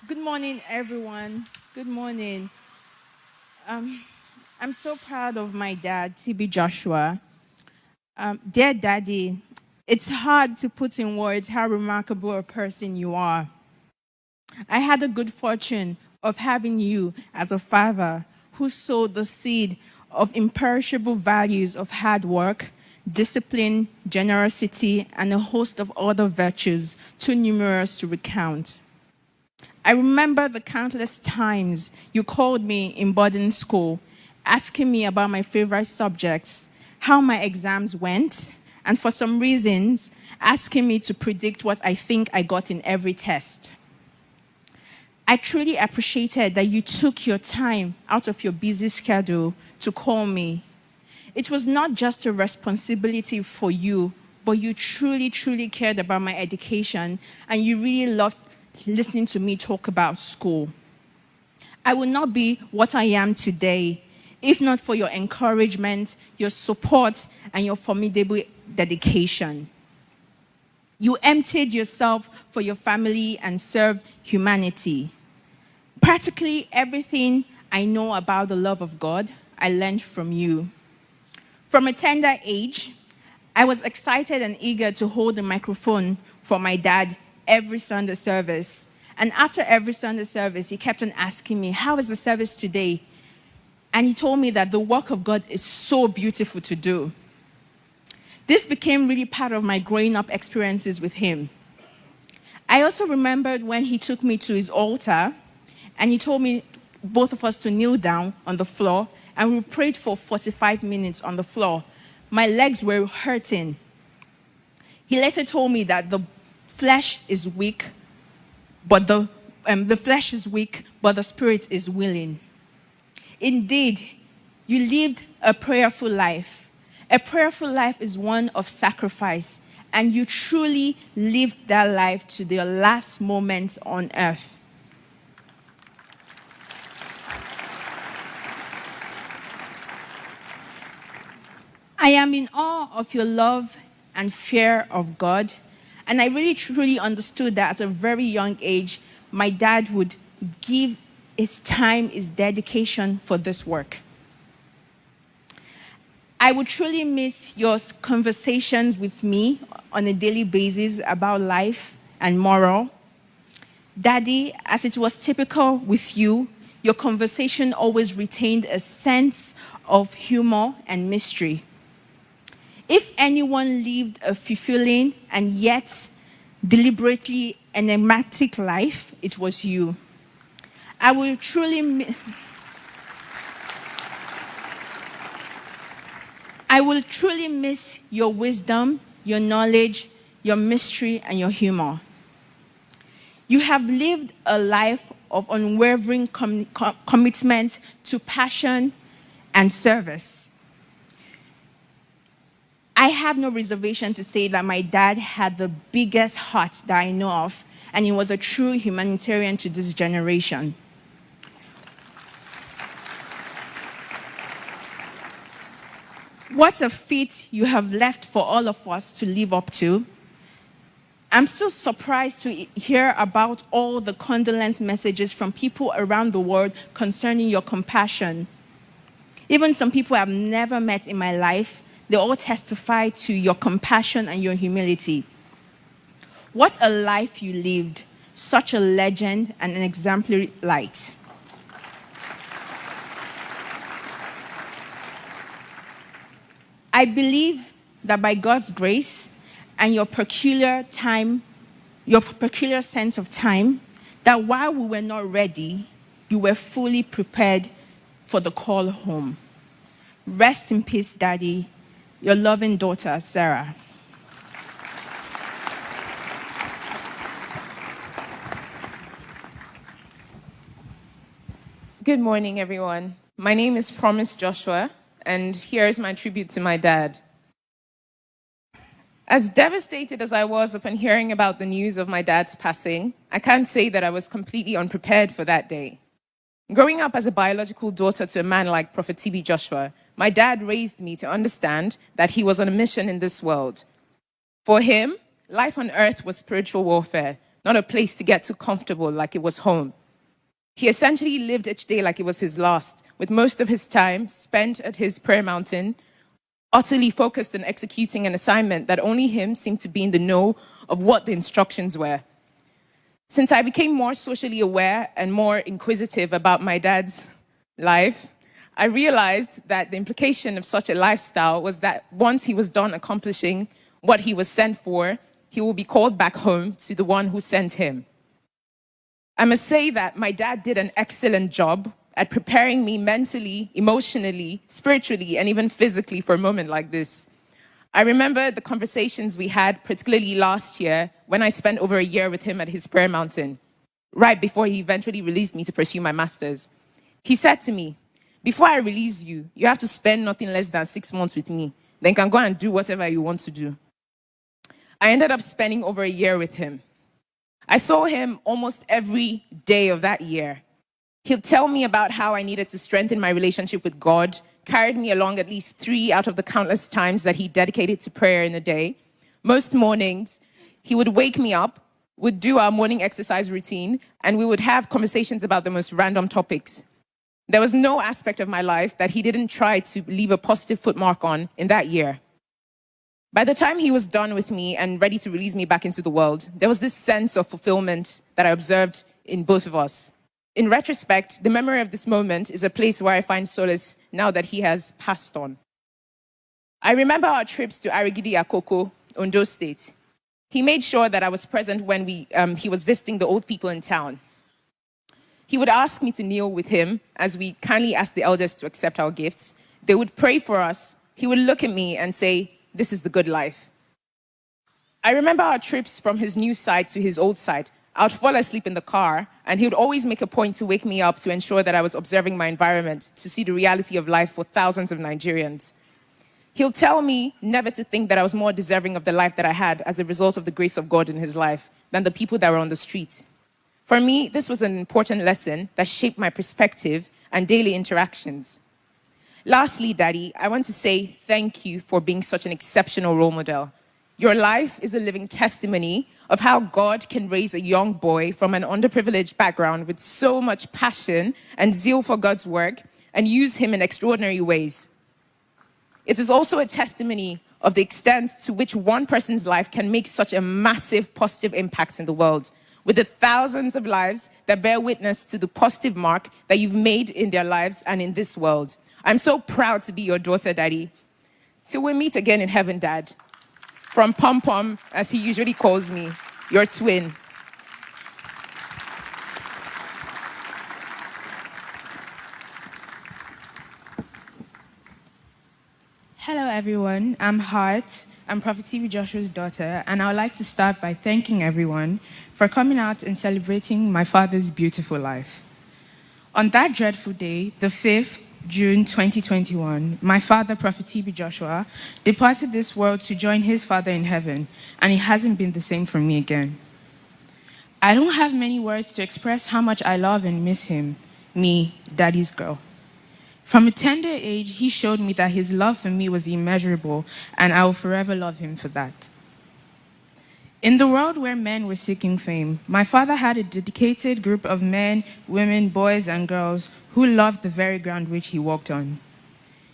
Good morning, everyone. Good morning. Um, I'm so proud of my dad, TB Joshua. Dear Daddy, it's hard to put in words how remarkable a person you are. I had the good fortune of having you as a father who sowed the seed of imperishable values of hard work, discipline, generosity, and a host of other virtues too numerous to recount. I remember the countless times you called me in boarding school, asking me about my favorite subjects, how my exams went, and for some reasons, asking me to predict what I think I got in every test. I truly appreciated that you took your time out of your busy schedule to call me. It was not just a responsibility for you, but you truly, truly cared about my education, and you really loved listening to me talk about school. I would not be what I am today if not for your encouragement, your support, and your formidable dedication. You emptied yourself for your family and served humanity. Practically everything I know about the love of God, I learned from you. From a tender age, I was excited and eager to hold the microphone for my dad every Sunday service. And after every Sunday service, he kept on asking me, "How is the service today?" And he told me that the work of God is so beautiful to do. This became really part of my growing up experiences with him. I also remembered when he took me to his altar and he told me, both of us, to kneel down on the floor, and we prayed for 45 minutes on the floor. My legs were hurting. He later told me that the flesh is weak, but the flesh is weak, but the spirit is willing. Indeed, you lived a prayerful life. A prayerful life is one of sacrifice, and you truly lived that life to the last moments on earth. I am in awe of your love and fear of God, and I really truly understood that at a very young age, my dad would give his time, his dedication for this work. I would truly miss your conversations with me on a daily basis about life and moral. Daddy, as it was typical with you, your conversation always retained a sense of humor and mystery. If anyone lived a fulfilling and yet deliberately enigmatic life, it was you. I will truly miss your wisdom, your knowledge, your mystery, and your humor. You have lived a life of unwavering commitment to passion and service. I have no reservation to say that my dad had the biggest heart that I know of, and he was a true humanitarian to this generation. What a feat you have left for all of us to live up to. I'm still surprised to hear about all the condolence messages from people around the world concerning your compassion. Even some people I've never met in my life, they all testify to your compassion and your humility. What a life you lived, such a legend and an exemplary light. I believe that by God's grace and your peculiar sense of time, that while we were not ready, you were fully prepared for the call home. Rest in peace, Daddy. Your loving daughter, Sarah. Good morning, everyone. My name is Promise Joshua, and here is my tribute to my dad. As devastated as I was upon hearing about the news of my dad's passing, I can't say that I was completely unprepared for that day. Growing up as a biological daughter to a man like Prophet TB Joshua, my dad raised me to understand that he was on a mission in this world. For him, life on earth was spiritual warfare, not a place to get too comfortable like it was home. He essentially lived each day like it was his last, with most of his time spent at his prayer mountain, utterly focused on executing an assignment that only him seemed to be in the know of what the instructions were. Since I became more socially aware and more inquisitive about my dad's life, I realized that the implication of such a lifestyle was that once he was done accomplishing what he was sent for, he will be called back home to the one who sent him. I must say that my dad did an excellent job at preparing me mentally, emotionally, spiritually, and even physically for a moment like this. I remember the conversations we had, particularly last year, when I spent over a year with him at his prayer mountain, right before he eventually released me to pursue my master's. He said to me, "Before I release you, you have to spend nothing less than 6 months with me. Then you can go and do whatever you want to do." I ended up spending over a year with him. I saw him almost every day of that year. He'll tell me about how I needed to strengthen my relationship with God, carried me along at least 3 out of the countless times that he dedicated to prayer in a day. Most mornings, he would wake me up, would do our morning exercise routine, and we would have conversations about the most random topics. There was no aspect of my life that he didn't try to leave a positive footmark on in that year. By the time he was done with me and ready to release me back into the world, there was this sense of fulfillment that I observed in both of us. In retrospect, the memory of this moment is a place where I find solace now that he has passed on. I remember our trips to Arigidi Akoko, Ondo State. He made sure that I was present when he was visiting the old people in town. He would ask me to kneel with him as we kindly asked the elders to accept our gifts. They would pray for us. He would look at me and say, "This is the good life." I remember our trips from his new side to his old side. I would fall asleep in the car, and he would always make a point to wake me up to ensure that I was observing my environment, to see the reality of life for thousands of Nigerians. He'll tell me never to think that I was more deserving of the life that I had as a result of the grace of God in his life than the people that were on the street. For me, this was an important lesson that shaped my perspective and daily interactions. Lastly, Daddy, I want to say thank you for being such an exceptional role model. Your life is a living testimony of how God can raise a young boy from an underprivileged background with so much passion and zeal for God's work and use him in extraordinary ways. It is also a testimony of the extent to which one person's life can make such a massive positive impact in the world, with the thousands of lives that bear witness to the positive mark that you've made in their lives and in this world. I'm so proud to be your daughter, Daddy. Till we meet again in heaven, Dad. From Pom Pom, as he usually calls me, your twin. Hello, everyone. I'm Hart. I'm Prophet TB Joshua's daughter, and I would like to start by thanking everyone for coming out and celebrating my father's beautiful life. On that dreadful day, the 5th June 2021, my father, Prophet TB Joshua, departed this world to join his father in heaven, and it hasn't been the same for me again. I don't have many words to express how much I love and miss him, me, Daddy's girl. From a tender age, he showed me that his love for me was immeasurable, and I will forever love him for that. In the world where men were seeking fame, my father had a dedicated group of men, women, boys, and girls who loved the very ground which he walked on.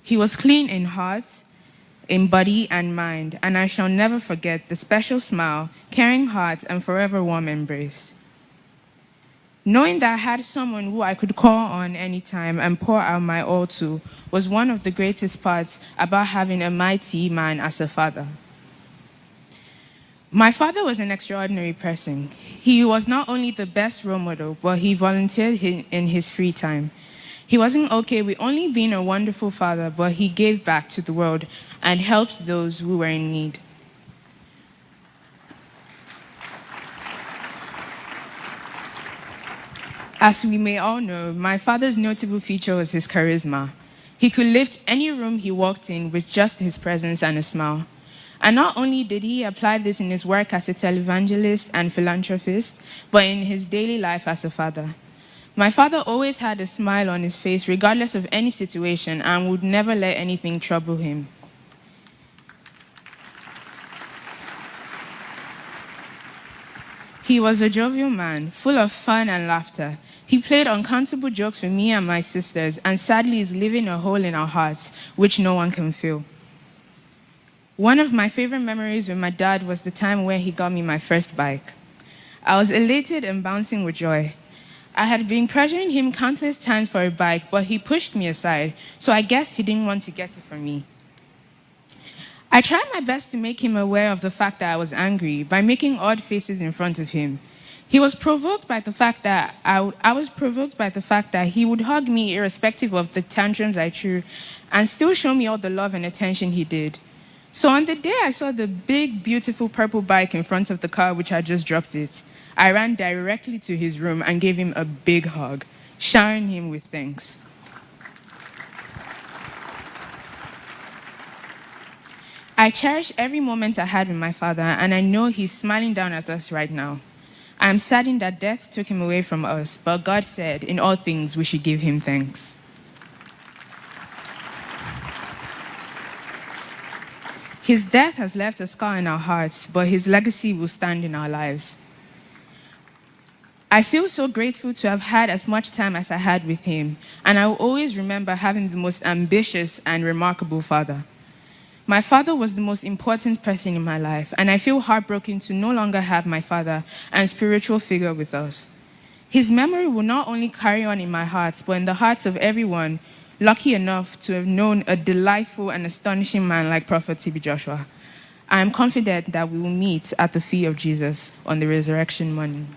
He was clean in heart, in body, and mind, and I shall never forget the special smile, caring heart, and forever warm embrace. Knowing that I had someone who I could call on anytime and pour out my all to was one of the greatest parts about having a mighty man as a father. My father was an extraordinary person. He was not only the best role model, but he volunteered in his free time. He wasn't okay with only being a wonderful father, but he gave back to the world and helped those who were in need. As we may all know, my father's notable feature was his charisma. He could lift any room he walked in with just his presence and a smile. And not only did he apply this in his work as a televangelist and philanthropist, but in his daily life as a father. My father always had a smile on his face regardless of any situation and would never let anything trouble him. He was a jovial man, full of fun and laughter. He played uncountable jokes with me and my sisters, and sadly is leaving a hole in our hearts, which no one can fill. One of my favorite memories with my dad was the time when he got me my first bike. I was elated and bouncing with joy. I had been pressuring him countless times for a bike, but he pushed me aside, so I guessed he didn't want to get it from me. I tried my best to make him aware of the fact that I was angry by making odd faces in front of him. He was provoked by the fact that I was provoked by the fact that he would hug me irrespective of the tantrums I threw and still show me all the love and attention he did. So on the day I saw the big, beautiful purple bike in front of the car which had just dropped it, I ran directly to his room and gave him a big hug, showering him with thanks. I cherish every moment I had with my father, and I know he's smiling down at us right now. I am saddened that death took him away from us, but God said, in all things, we should give him thanks. His death has left a scar in our hearts, but his legacy will stand in our lives. I feel so grateful to have had as much time as I had with him, and I will always remember having the most ambitious and remarkable father. My father was the most important person in my life, and I feel heartbroken to no longer have my father and spiritual figure with us. His memory will not only carry on in my heart, but in the hearts of everyone lucky enough to have known a delightful and astonishing man like Prophet T.B. Joshua. I am confident that we will meet at the feet of Jesus on the resurrection morning.